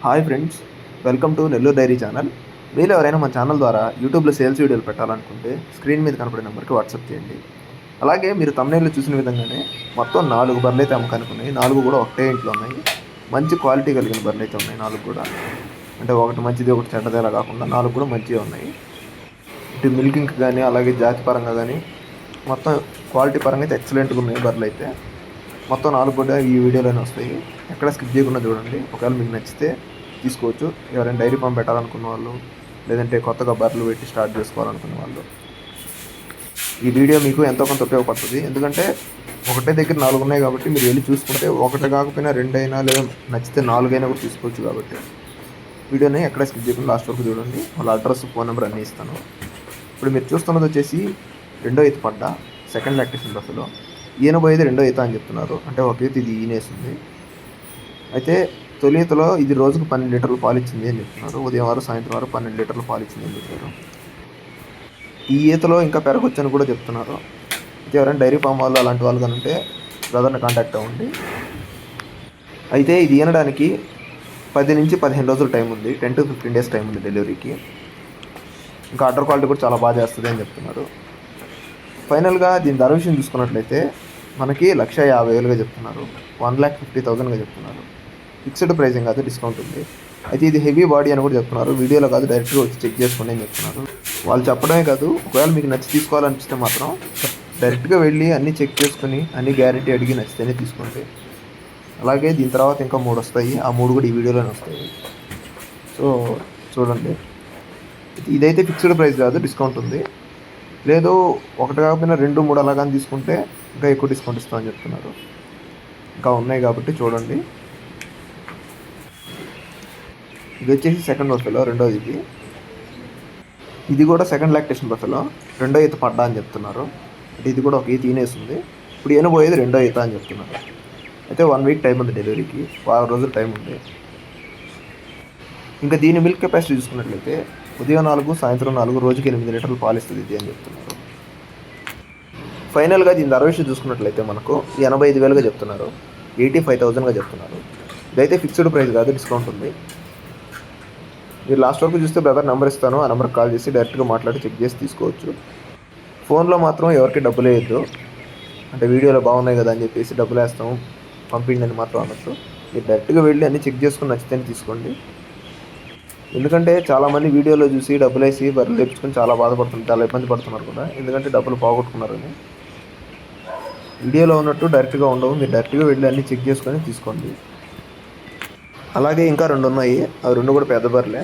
Hi friends, welcome to Nellore dairy channel. మీరు ఎవరైనా మన ఛానల్ ద్వారా యూట్యూబ్లో సేల్స్ వీడియోలు పెట్టాలనుకుంటే స్క్రీన్ మీద కనపడే నెంబర్కి వాట్సాప్ చేయండి. అలాగే మీరు తమ్ముళ్ళు చూసిన విధంగానే మొత్తం 4 బర్రెలు అయితే అమ్మకానికి ఉన్నాయి. 4 కూడా ఒకటే ఇంట్లో ఉన్నాయి. మంచి క్వాలిటీ కలిగిన బర్రెలు అయితే ఉన్నాయి 4 కూడా. అంటే ఒకటి మంచిది ఒకటి చెడ్డదేలా కాకుండా 4 కూడా మంచిగా ఉన్నాయి. ఇటు మిల్కింగ్ కానీ అలాగే జాతి పరంగా కానీ మొత్తం క్వాలిటీ పరంగా అయితే ఎక్సలెంట్గా ఉన్నాయి బర్రెలు అయితే. మొత్తం 4 కూడా ఈ వీడియోలోనే వస్తాయి. ఎక్కడ స్కిప్ చేయకుండా చూడండి. ఒకవేళ మీకు నచ్చితే తీసుకోవచ్చు. ఎవరైనా డైరీ ఫామ్ పెట్టాలనుకున్న వాళ్ళు, లేదంటే కొత్తగా బర్రెలు పెట్టి స్టార్ట్ చేసుకోవాలనుకున్న వాళ్ళు ఈ వీడియో మీకు ఎంతో కొంత ఉపయోగపడుతుంది. ఎందుకంటే ఒకటే దగ్గర 4 ఉన్నాయి కాబట్టి మీరు వెళ్ళి చూసుకుంటే ఒకటి కాకపోయినా 2 అయినా లేదా నచ్చితే 4 అయినా కూడా తీసుకోవచ్చు. కాబట్టి వీడియోని ఎక్కడ స్కిప్ చేయకుండా లాస్ట్ వరకు చూడండి. వాళ్ళ అడ్రస్, ఫోన్ నెంబర్ అన్నీ ఇస్తాను. ఇప్పుడు మీరు చూస్తున్నది వచ్చేసి 2వ ఈత పడ్డ సెకండ్ లాక్టేషన్ బస్సులో ఈయన పోయేది 2వ ఈత అని చెప్తున్నారు. అంటే ఒక ఈత ఇది ఈనేస్తుంది. అయితే తొలి ఈతలో ఇది రోజుకు 12 లీటర్లు పాలు ఇచ్చింది అని చెప్తున్నారు. ఉదయం వారు సాయంత్రం వారు 12 లీటర్లు పాలు ఇచ్చింది అని చెప్పారు. ఈ ఈతలో ఇంకా పెరగొచ్చని కూడా చెప్తున్నారు. అయితే ఎవరైనా డైరీ ఫామ్ వాళ్ళు అలాంటి వాళ్ళు కానీ ఉంటే బ్రదర్ని కాంటాక్ట్ అవ్వండి. అయితే ఇది ఈనడానికి 10 నుంచి 15 రోజులు టైం ఉంది. 10 to 15 days టైం ఉంది డెలివరీకి. ఇంకా ఆర్డర్ క్వాలిటీ కూడా చాలా బాగా చేస్తుంది అని చెప్తున్నారు. ఫైనల్గా దీని ధర విషయం చూసుకున్నట్లయితే మనకి 1,50,000గా చెప్తున్నారు. 1,50,000గా చెప్తున్నారు. ఫిక్స్డ్ ప్రైసింగ్ కాదు, డిస్కౌంట్ ఉంది. అయితే ఇది హెవీ బాడీ అని కూడా చెప్తున్నారు. వీడియోలో కాదు, డైరెక్ట్గా వచ్చి చెక్ చేసుకోండి అని చెప్తున్నారు. వాళ్ళు చెప్పడమే కాదు, ఒకవేళ మీకు నచ్చి తీసుకోవాలనిపిస్తే మాత్రం డైరెక్ట్గా వెళ్ళి అన్నీ చెక్ చేసుకుని అన్ని గ్యారెంటీ అడిగి నచ్చితేనే తీసుకోండి. అలాగే దీని తర్వాత ఇంకా 3 వస్తాయి. ఆ 3 కూడా ఈ వీడియోలోనే వస్తాయి. సో చూడండి. ఇదైతే ఫిక్స్డ్ ప్రైస్ కాదు, డిస్కౌంట్ ఉంది. లేదు ఒకటి కాకపోయినా 2, 3 అలాగని తీసుకుంటే ఇంకా ఎక్కువ డిస్కౌంట్ ఇస్తామని చెప్తున్నారు. ఇంకా ఉన్నాయి కాబట్టి చూడండి. ఇది వచ్చేసి సెకండ్ బఫెలో, రెండోది ఇది కూడా సెకండ్ లాక్టేషన్ బఫెలో 2వ ఈత పడ్డా అని చెప్తున్నారు. అంటే ఇది కూడా ఒక ఈత ఈనేస్తుంది. ఇప్పుడు ఈనబోయేది 2వ ఈత అని చెప్తున్నారు. అయితే 1 week టైం ఉంది డెలివరీకి, 10 రోజులు టైం ఉంది. ఇంకా దీని మిల్క్ కెపాసిటీ చూసుకున్నట్లయితే ఉదయం 4, సాయంత్రం 4, రోజుకి 8 లీటర్లు పాలు ఇస్తుంది ఇది అని చెప్తున్నారు. ఫైనల్గా దీని ధర విషయం చూసుకున్నట్లయితే మనకు 85,000గా చెప్తున్నారు. 85,000గా చెప్తున్నారు. ఇదైతే ఫిక్స్డ్ ప్రైస్ కాదు, డిస్కౌంట్ ఉంది. మీరు లాస్ట్ వరకు చూస్తే బ్రదర్ నెంబర్ ఇస్తాను, ఆ నెంబర్కి కాల్ చేసి డైరెక్ట్గా మాట్లాడి చెక్ చేసి తీసుకోవచ్చు. ఫోన్లో మాత్రం ఎవరికి డబ్బులు వేయద్దు. అంటే వీడియోలో బాగున్నాయి కదా అని చెప్పేసి డబ్బులు వేస్తాము పంపిండి అని మాత్రం అన్నట్టు. మీరు డైరెక్ట్గా వెళ్ళి అన్నీ చెక్ చేసుకుని నచ్చితేనే తీసుకోండి. ఎందుకంటే చాలామంది వీడియోలో చూసి డబ్బులు వేసి బర్రెలు తెచ్చుకొని చాలా బాధపడుతున్నారు, చాలా ఇబ్బంది పడుతున్నారు కూడా. ఎందుకంటే డబ్బులు పోగొట్టుకున్నారని. వీడియోలో ఉన్నట్టు డైరెక్ట్గా ఉండవు. మీరు డైరెక్ట్గా వెళ్ళి అన్నీ చెక్ చేసుకొని తీసుకోండి. అలాగే ఇంకా 2 ఉన్నాయి. అవి 2 కూడా పెద్ద బర్రెలే.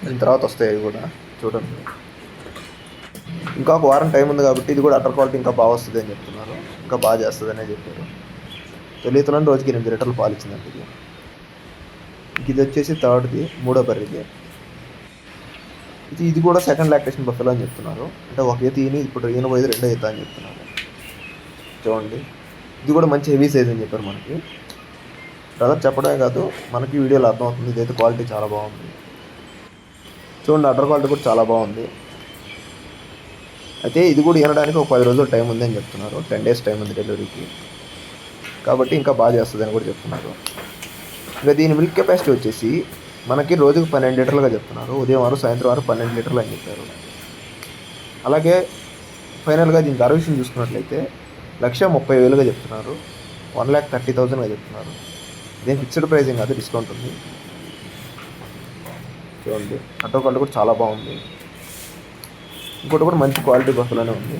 దాని తర్వాత వస్తాయి అవి కూడా చూడండి. ఇంకా ఒక వారం టైం ఉంది కాబట్టి ఇది కూడా అటర్ క్వాలిటీ ఇంకా బాగా వస్తుంది అని చెప్తున్నారు. ఇంకా బాగా చేస్తుంది అనే చెప్పారు. తొలితలను రోజుకి 8 లీటర్లు పాలు ఇచ్చిందండి ఇది. ఇది వచ్చేసి థర్డ్ది, 3వ బర్రెది. ఇది కూడా సెకండ్ లాక్టేషన్ బఫెలో అని చెప్తున్నారు. అంటే ఒక ఈత ఈని ఇప్పుడు ఈనబోయేది 2వ ఈత అని చెప్తున్నారు. చూడండి, ఇది కూడా మంచి హెవీ సైజ్ అని చెప్పారు మనకి. బ్రదర్ చెప్పడమే కాదు, మనకి వీడియోలో అర్థమవుతుంది. ఇదైతే క్వాలిటీ చాలా బాగుంది. చూడండి, అడ్డర్ క్వాలిటీ కూడా చాలా బాగుంది. అయితే ఇది కూడా ఈనడానికి ఒక 10 రోజులు టైం ఉంది అని చెప్తున్నారు. 10 days టైం ఉంది డెలివరీకి. కాబట్టి ఇంకా బాగా చేస్తుంది అని కూడా చెప్తున్నారు. ఇంకా దీని మిల్క్ కెపాసిటీ వచ్చేసి మనకి రోజుకు 12 లీటర్లుగా చెప్తున్నారు. ఉదయం వారు సాయంత్రం వారు 12 లీటర్లు అని చెప్పారు. అలాగే ఫైనల్గా దీని ధర విషయం చూసుకున్నట్లయితే 1,30,000గా చెప్తున్నారు. 1,30,000గా చెప్తున్నారు. ఇదేం ఫిక్స్డ్ ప్రైసింగ్ కాదు, డిస్కౌంట్ ఉంది. చూడండి, అటో క్వాలిటీ కూడా చాలా బాగుంది. ఇంకోటి కూడా మంచి క్వాలిటీ బస్సులోనే ఉంది.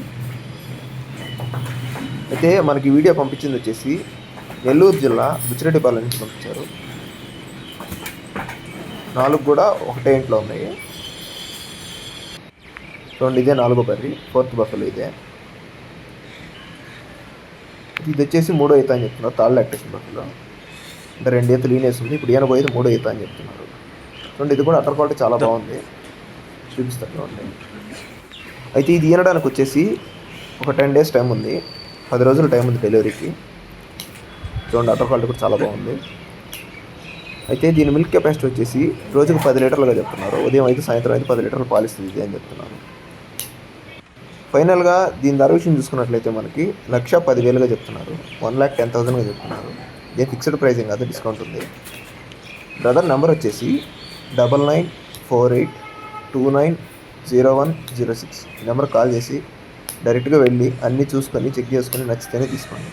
అయితే మనకి వీడియో పంపించింది వచ్చేసి నెల్లూరు జిల్లా బుచ్చిరెడ్డిపాలెం నుంచి పంపించారు. 4 కూడా ఒకటే ఇంట్లో ఉన్నాయి. చూడండి, ఇదే 4వ బర్రె, 4th బఫెలో ఇదే. ఇది వచ్చేసి 3వ ఈత అని చెప్తున్నారు. Third lactation buffalo. అంటే 2 ఈతలు ఈనేస్తుంది. ఇప్పుడు ఈనబోయేది 3వ ఈత అని చెప్తున్నారు. చూడండి, ఇది కూడా అటర్ క్వాలిటీ చాలా బాగుంది. చూపిస్తాను చూడండి. అయితే ఇది ఈనడానికి వచ్చేసి ఒక 10 days టైం ఉంది. 10 రోజులు టైం ఉంది డెలివరీకి. చూడండి, అటర్ క్వాలిటీ కూడా చాలా బాగుంది. అయితే దీని మిల్క్ కెపాసిటీ వచ్చేసి రోజుకు 10 లీటర్లుగా చెప్తున్నారు. ఉదయం 5, సాయంత్రం 5, 10 లీటర్లు పాలు ఇస్తుంది అని చెప్తున్నారు. ఫైనల్గా దీని ధర విషయం చూసుకున్నట్లయితే మనకి 1,10,000గా చెప్తున్నారు. 1,10,000గా చెప్తున్నారు. ఇదే ఫిక్స్డ్ ప్రైసింగ్ కాదు, డిస్కౌంట్ ఉంది. బ్రదర్ నెంబర్ వచ్చేసి 9948290106. ఈ నెంబర్ కాల్ చేసి డైరెక్ట్గా వెళ్ళి అన్నీ చూసుకొని చెక్ చేసుకొని నచ్చితేనే తీసుకోండి.